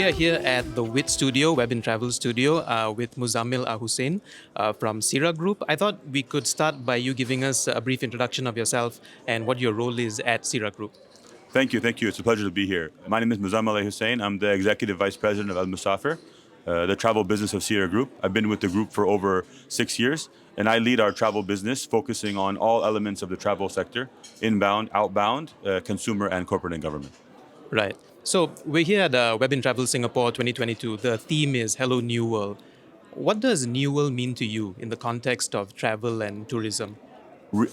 are here at the WiT Studio, Web and Travel Studio, with Muzzammil Ahussain from Seera Group. I thought we could start by you giving us a brief introduction of yourself and what your role is at Seera Group. Thank you. It's a pleasure to be here. My name is Muzzammil Ahussain. I'm the Executive Vice President of Almosafer, the travel business of Seera Group. I've been with the group for over 6 years, and I lead our travel business, focusing on all elements of the travel sector: inbound, outbound, consumer, and corporate and government. Right. So we're here at Web and Travel Singapore 2022. The theme is Hello New World. What does New World mean to you in the context of travel and tourism?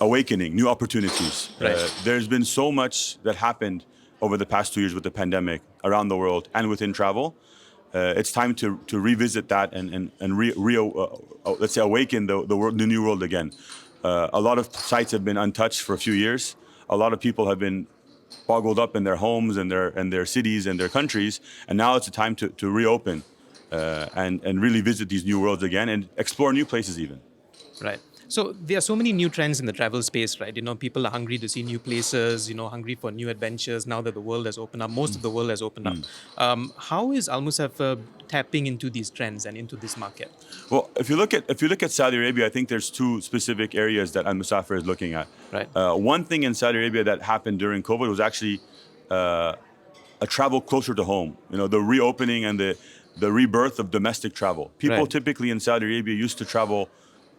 Awakening, new opportunities. Right. There's been so much that happened over the past 2 years with the pandemic around the world and within travel. It's time to revisit that and let's say awaken the new world again. A lot of sites have been untouched for a few years. A lot of people have been boggled up in their homes and their cities and their countries, and now it's a time to reopen and really visit these new worlds again and explore new places even. Right. So there are so many new trends in the travel space, right? People are hungry to see new places, hungry for new adventures now that the world has opened up. Most of the world has opened up. How is Almosafer tapping into these trends and into this market? Well, if you look at Saudi Arabia, I think there's two specific areas that Almosafer is looking at. Right. One thing in Saudi Arabia that happened during COVID was actually a travel closer to home. The reopening and the rebirth of domestic travel. People Right. typically in Saudi Arabia used to travel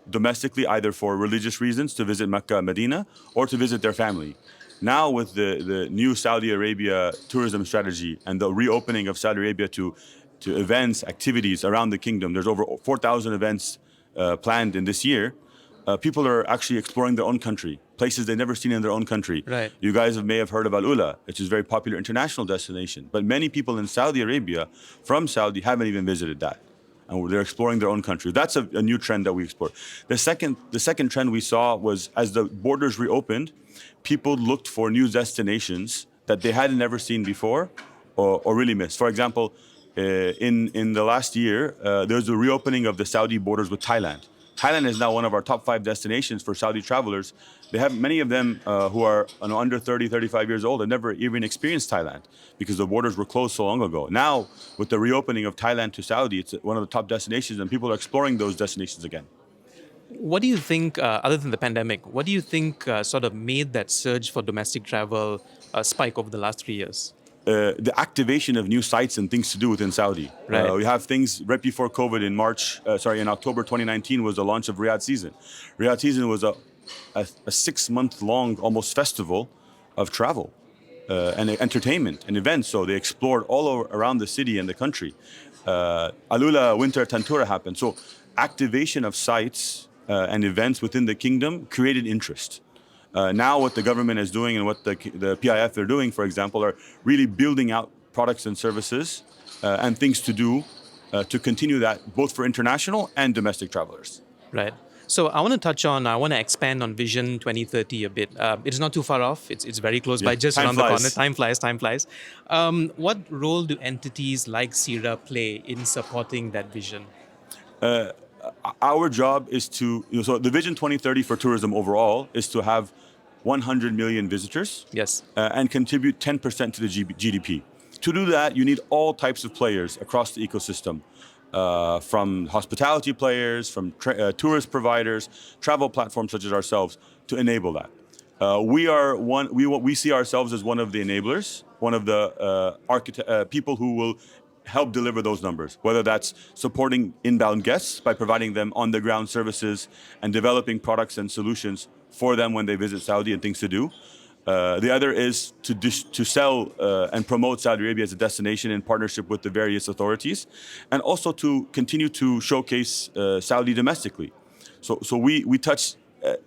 domestically, either for religious reasons, to visit Mecca, Medina, or to visit their family. Now, with the new Saudi Arabia tourism strategy and the reopening of Saudi Arabia to events, activities around the kingdom, there's over 4,000 events planned in this year. People are actually exploring their own country, places they've never seen in their own country. Right. You guys may have heard of Al-Ula, which is a very popular international destination. But many people in Saudi Arabia, from Saudi, haven't even visited that. And they're exploring their own country. That's a new trend that we explored. The second trend we saw was, as the borders reopened, people looked for new destinations that they hadn't ever seen before or really missed. For example, in the last year, there's a reopening of the Saudi borders with Thailand. Thailand is now one of our top 5 destinations for Saudi travelers. They have many of them who are under 30, 35 years old and never even experienced Thailand because the borders were closed so long ago. Now, with the reopening of Thailand to Saudi, it's one of the top destinations, and people are exploring those destinations again. What do you think, other than the pandemic, what do you think sort of made that surge for domestic travel spike over the last 3 years? The activation of new sites and things to do within Saudi. Right. We have things right before COVID in October 2019 was the launch of Riyadh Season. Riyadh Season was a 6-month-long almost festival of travel and entertainment and events. So they explored all around the city and the country. Alula Winter Tantura happened. So activation of sites and events within the kingdom created interest. Now what the government is doing and what the PIF are doing, for example, are really building out products and services and things to do to continue that both for international and domestic travelers. Right. So I want to expand on Vision 2030 a bit. It's not too far off. It's very close by, just around the corner. Time flies. What role do entities like Sira play in supporting that vision? Our job is so the Vision 2030 for tourism overall is to have 100 million visitors. Yes. And contribute 10% to the GDP. To do that, you need all types of players across the ecosystem, from hospitality players, from tourist providers, travel platforms such as ourselves, to enable that. We see ourselves as one of the enablers, one of the people who will help deliver those numbers, whether that's supporting inbound guests by providing them on-the-ground services and developing products and solutions for them when they visit Saudi and things to do. The other is to sell and promote Saudi Arabia as a destination in partnership with the various authorities, and also to continue to showcase Saudi domestically. So we touch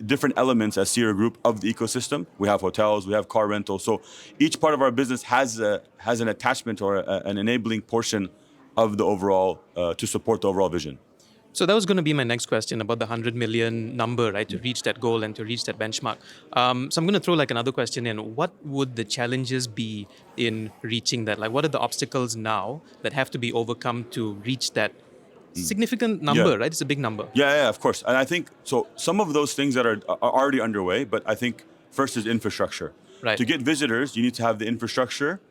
different elements as Seera Group of the ecosystem. We have hotels, we have car rentals. So each part of our business has an attachment or an enabling portion of the overall to support the overall vision. So that was going to be my next question about the 100 million number, right, to reach that goal and to reach that benchmark. So I'm going to throw another question in. What would the challenges be in reaching that? What are the obstacles now that have to be overcome to reach that significant number, right? It's a big number. Yeah, of course. And I think, so some of those things that are already underway, but I think first is infrastructure. Right. To get visitors, you need to have the infrastructure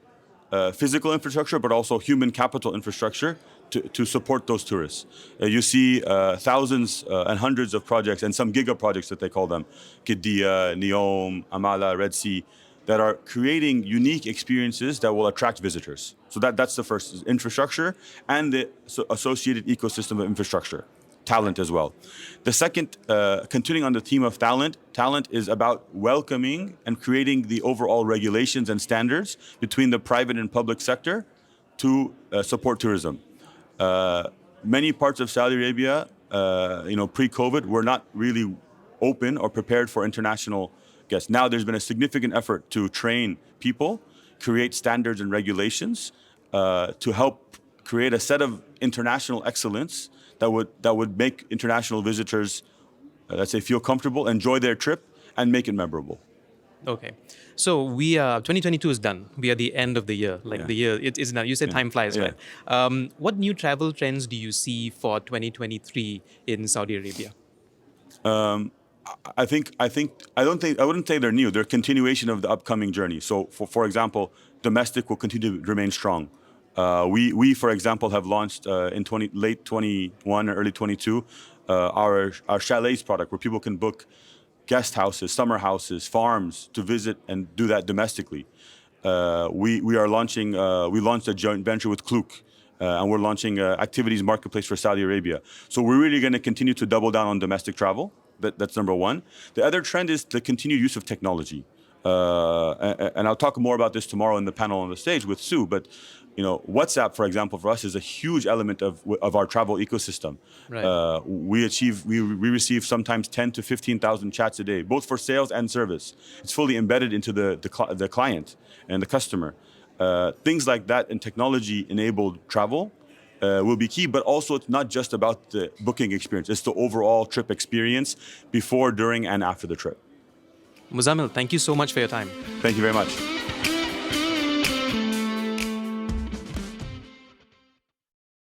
physical infrastructure, but also human capital infrastructure to support those tourists. You see thousands and hundreds of projects, and some giga projects that they call them, Qiddiya, Neom, Amala, Red Sea, that are creating unique experiences that will attract visitors. So that's the first, is infrastructure and the associated ecosystem of infrastructure. Talent as well. The second, continuing on the theme of talent is about welcoming and creating the overall regulations and standards between the private and public sector to support tourism. Many parts of Saudi Arabia, pre-COVID, were not really open or prepared for international guests. Now there's been a significant effort to train people, create standards and regulations to help create a set of international excellence that would make international visitors, let's say, feel comfortable, enjoy their trip, and make it memorable. Okay. So we 2022 is done. We are the end of the year. Like the year, it is now. You said time flies, right? What new travel trends do you see for 2023 in Saudi Arabia? I wouldn't say they're new. They're a continuation of the upcoming journey. So, for example, domestic will continue to remain strong. We, for example, have launched in late 21 or early 22 our chalets product, where people can book guest houses, summer houses, farms to visit and do that domestically. We launched a joint venture with Klook, and we're launching activities marketplace for Saudi Arabia. So we're really going to continue to double down on domestic travel. That's number one. The other trend is the continued use of technology. And I'll talk more about this tomorrow in the panel on the stage with Sue, but WhatsApp, for example, for us is a huge element of our travel ecosystem. Right. We receive sometimes 10 to 15,000 chats a day, both for sales and service. It's fully embedded into the client and the customer. Things like that and technology-enabled travel will be key, but also it's not just about the booking experience. It's the overall trip experience before, during, and after the trip. Muzzammil, thank you so much for your time. Thank you very much.